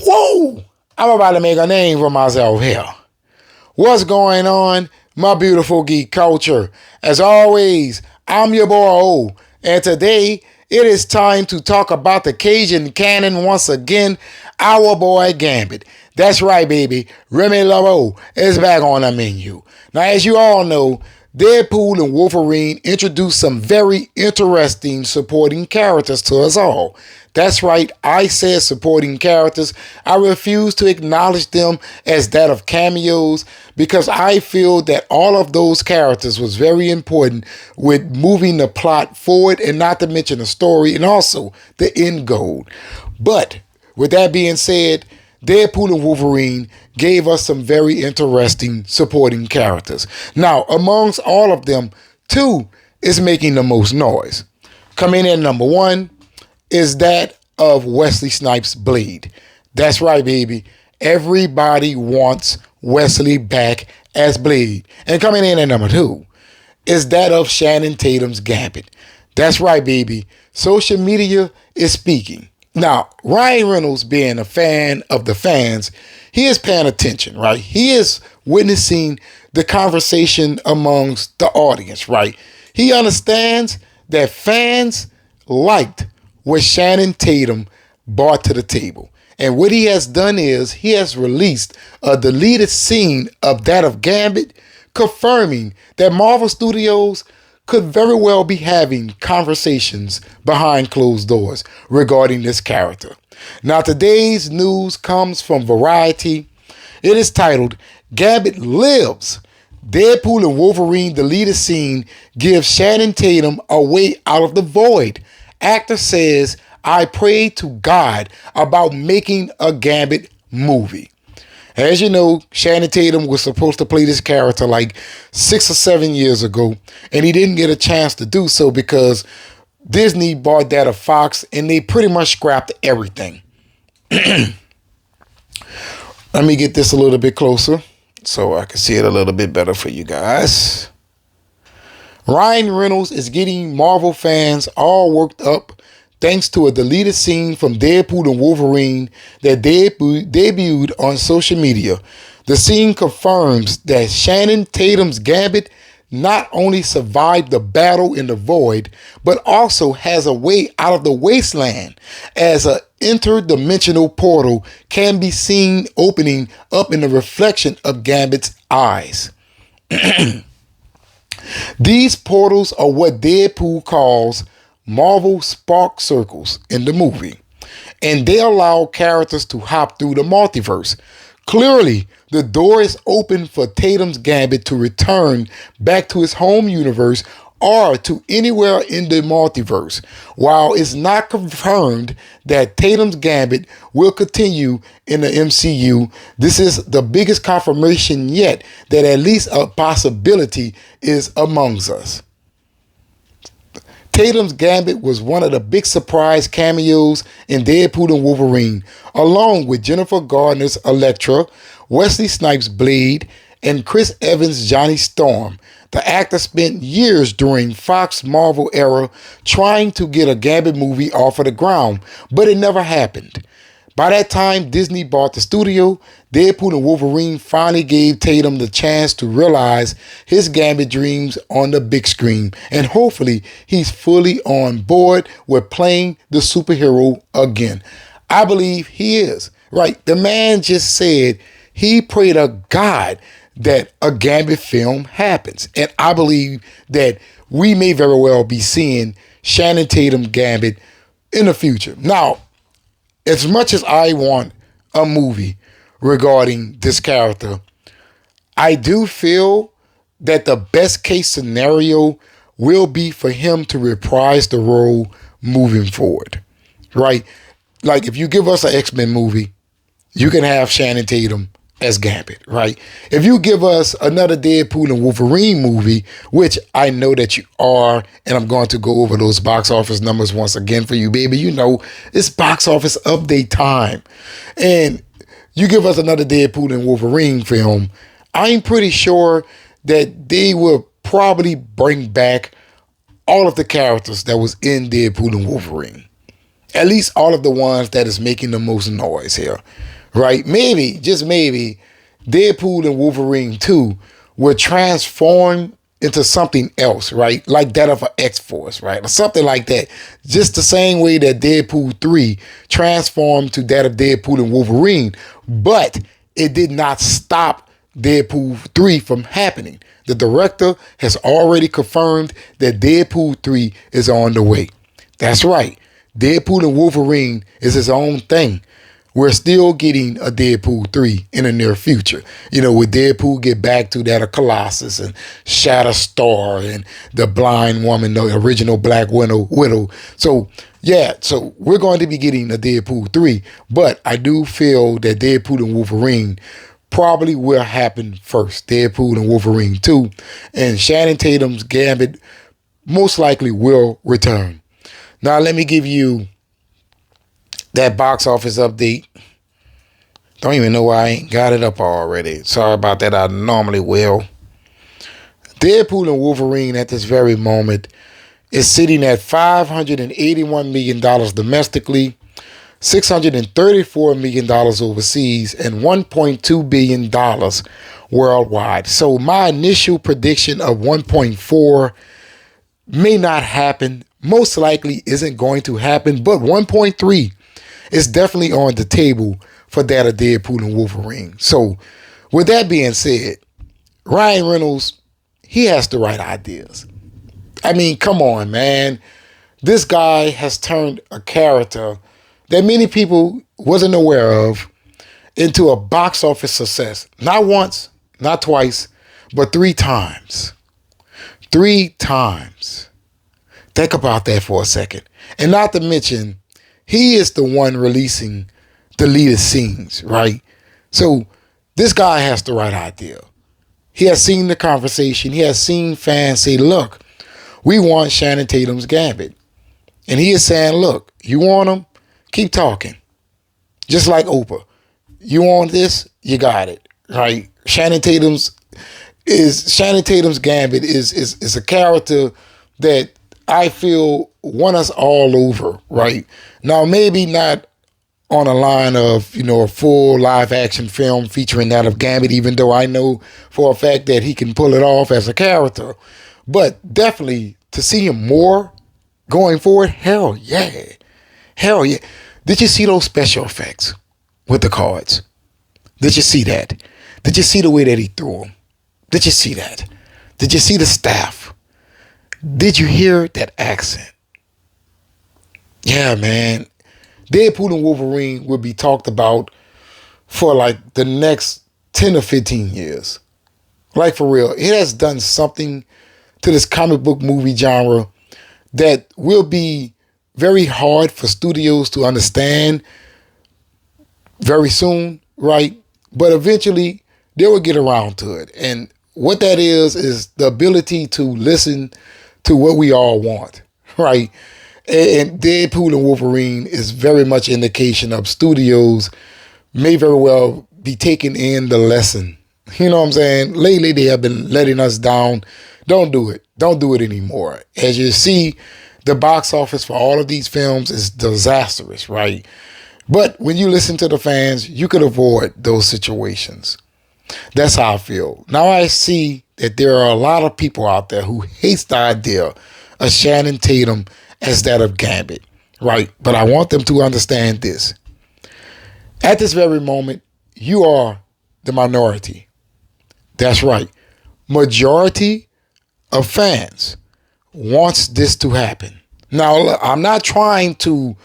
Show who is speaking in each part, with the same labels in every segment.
Speaker 1: Whoa! I'm about to make a name for myself here. What's going on, my beautiful geek culture? As always, I'm your boy O, and today it is time to talk about the Cajun canon once again, our boy Gambit. That's right, baby. Remy LaRoe is back on the menu. Now, as you all know, Deadpool and Wolverine introduced some very interesting supporting characters to us all. That's right, I said supporting characters. I refuse to acknowledge them as that of cameos because I feel that all of those characters was very important with moving the plot forward, and not to mention the story and also the end goal. But with that being said, Deadpool and Wolverine gave us some very interesting supporting characters. Now, amongst all of them, two is making the most noise. Coming in number one is that of Wesley Snipes' Blade. That's right, baby. Everybody wants Wesley back as Blade. And coming in at number two is that of Channing Tatum's Gambit. That's right, baby. Social media is speaking. Now, Ryan Reynolds, being a fan of the fans, he is paying attention, right? He is witnessing the conversation amongst the audience, right? He understands that fans liked what Channing Tatum brought to the table. And what he has done is he has released a deleted scene of that of Gambit, confirming that Marvel Studios could very well be having conversations behind closed doors regarding this character. Now, today's news comes from Variety. It is titled, Gambit Lives. Deadpool and Wolverine deleted scene gives Channing Tatum a way out of the void. Actor says, I prayed to God about making a Gambit movie. As you know, Channing Tatum was supposed to play this character like 6 or 7 years ago, and he didn't get a chance to do so because Disney bought that of Fox, and they pretty much scrapped everything. Let me get this a little bit closer so I can see it a little bit better for you guys. Ryan Reynolds is getting Marvel fans all worked up thanks to a deleted scene from Deadpool and Wolverine that debuted on social media. The scene confirms that Channing Tatum's Gambit not only survived the battle in the void, but also has a way out of the wasteland, as an interdimensional portal can be seen opening up in the reflection of Gambit's eyes. These portals are what Deadpool calls Marvel Spark Circles in the movie, and they allow characters to hop through the multiverse. Clearly, the door is open for Tatum's Gambit to return back to his home universe or to anywhere in the multiverse. While it's not confirmed that Tatum's Gambit will continue in the MCU, this is the biggest confirmation yet that at least a possibility is amongst us. Tatum's Gambit was one of the big surprise cameos in Deadpool and Wolverine, along with Jennifer Garner's Elektra, Wesley Snipes' Blade, and Chris Evans' Johnny Storm. The actor spent years during Fox Marvel era trying to get a Gambit movie off of the ground, but it never happened. By that time Disney bought the studio, Deadpool and Wolverine finally gave Tatum the chance to realize his Gambit dreams on the big screen, and hopefully he's fully on board with playing the superhero again. I believe he is. Right, the man just said he prayed to God that a Gambit film happens. And I believe that we may very well be seeing Channing Tatum Gambit in the future. Now, as much as I want a movie regarding this character, I do feel that the best case scenario will be for him to reprise the role moving forward. Right? Like if you give us an X-Men movie, you can have Channing Tatum as Gambit, right? If you give us another Deadpool and Wolverine movie, which I know that you are, and I'm going to go over those box office numbers once again for you, baby. You know, it's box office update time. And you give us another Deadpool and Wolverine film, I'm pretty sure that they will probably bring back all of the characters that was in Deadpool and Wolverine. At least all of the ones that is making the most noise here, right? Maybe, just maybe, Deadpool and Wolverine 2 will transform into something else, right? Like that of an X-Force, right? Or something like that. Just the same way that Deadpool 3 transformed to that of Deadpool and Wolverine. But it did not stop Deadpool 3 from happening. The director has already confirmed that Deadpool 3 is on the way. That's right. Deadpool and Wolverine is his own thing. We're still getting a Deadpool 3 in the near future. You know, with Deadpool get back to that of Colossus and Shatterstar and the blind woman, the original Black Widow. So, yeah, so we're going to be getting a Deadpool 3. But I do feel that Deadpool and Wolverine probably will happen first. Deadpool and Wolverine 2. And Channing Tatum's Gambit most likely will return. Now, let me give you that box office update. Don't even know why I ain't got it up already. Sorry about that. I normally will. Deadpool and Wolverine at this very moment is sitting at $581 million domestically, $634 million overseas, and $1.2 billion worldwide. So my initial prediction of 1.4 may not happen. Most likely isn't going to happen, but 1.3 is definitely on the table for that of Deadpool and Wolverine. So with that being said, Ryan Reynolds, he has the right ideas. I mean, come on, man. This guy has turned a character that many people wasn't aware of into a box office success. Not once, not twice, but 3 times. 3 times. Think about that for a second. And not to mention, he is the one releasing deleted scenes, right? So this guy has the right idea. He has seen the conversation. He has seen fans say, look, we want Channing Tatum's Gambit. And he is saying, look, you want him? Keep talking. Just like Oprah. You want this? You got it, right? Channing Tatum's Gambit is a character that I feel won us all over, right? Now, maybe not on a line of, a full live action film featuring that of Gambit, even though I know for a fact that he can pull it off as a character. But definitely to see him more going forward, hell yeah. Hell yeah. Did you see those special effects with the cards? Did you see that? Did you see the way that he threw them? Did you see that? Did you see the staff? Did you hear that accent? Yeah, man. Deadpool and Wolverine will be talked about for like the next 10 or 15 years. Like for real. It has done something to this comic book movie genre that will be very hard for studios to understand very soon, right? But eventually they will get around to it. And what that is the ability to listen to what we all want, right? And Deadpool and Wolverine is very much indication of studios may very well be taking in the lesson. You know what I'm saying? Lately, they have been letting us down. Don't do it. Don't do it anymore. As you see, the box office for all of these films is disastrous, right? But when you listen to the fans, you could avoid those situations. That's how I feel. Now I see that there are a lot of people out there who hates the idea of Channing Tatum as that of Gambit, right? But I want them to understand this. At this very moment, you are the minority. That's right. Majority of fans wants this to happen. Now, look, I'm not trying to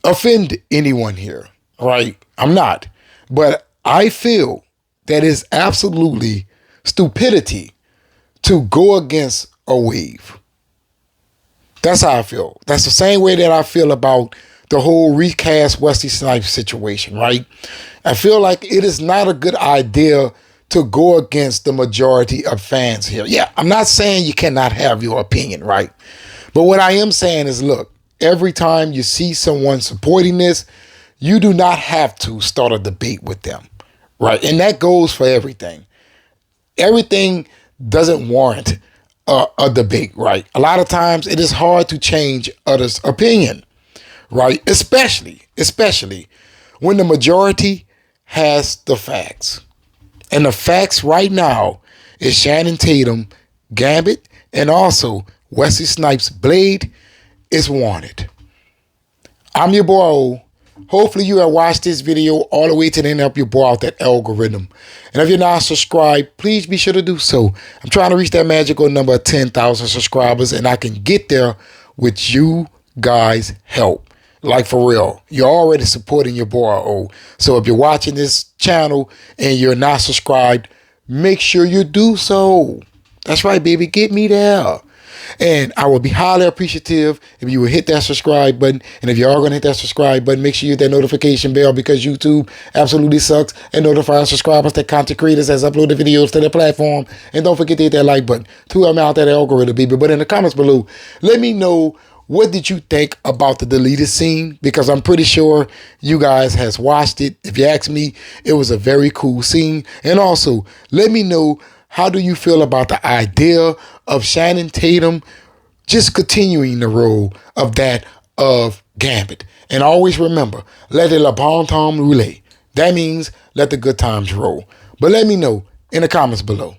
Speaker 1: offend anyone here, right? I'm not. But I feel that it's absolutely stupidity to go against a wave. That's how I feel. That's the same way that I feel about the whole recast Wesley Snipes situation, right? I feel like it is not a good idea to go against the majority of fans here. Yeah, I'm not saying you cannot have your opinion, right? But what I am saying is, look, every time you see someone supporting this, you do not have to start a debate with them, right? And that goes for everything. Everything doesn't warrant a debate, right? A lot of times it is hard to change others' opinion, right? Especially when the majority has the facts. And the facts right now is Shannon Tatum, Gambit, and also Wesley Snipes' blade is wanted. I'm your boy O. Hopefully you have watched this video all the way to the end to help you boy out that algorithm. And if you're not subscribed, please be sure to do so. I'm trying to reach that magical number of 10,000 subscribers, and I can get there with you guys' help. Like for real, you're already supporting your boy O. So if you're watching this channel and you're not subscribed, make sure you do so. That's right, baby, get me there. And I would be highly appreciative if you would hit that subscribe button. And if you are going to hit that subscribe button, make sure you hit that notification bell, because YouTube absolutely sucks and notifying subscribers that content creators has uploaded videos to their platform. And don't forget to hit that like button to help me out that algorithm, baby. But in the comments below, let me know, what did you think about the deleted scene? Because I'm pretty sure you guys has watched it. If you ask me, it was a very cool scene. And also, let me know, how do you feel about the idea of Shannon Tatum just continuing the role of that of Gambit? And always remember, let le bon temps rouler. That means let the good times roll. But let me know in the comments below.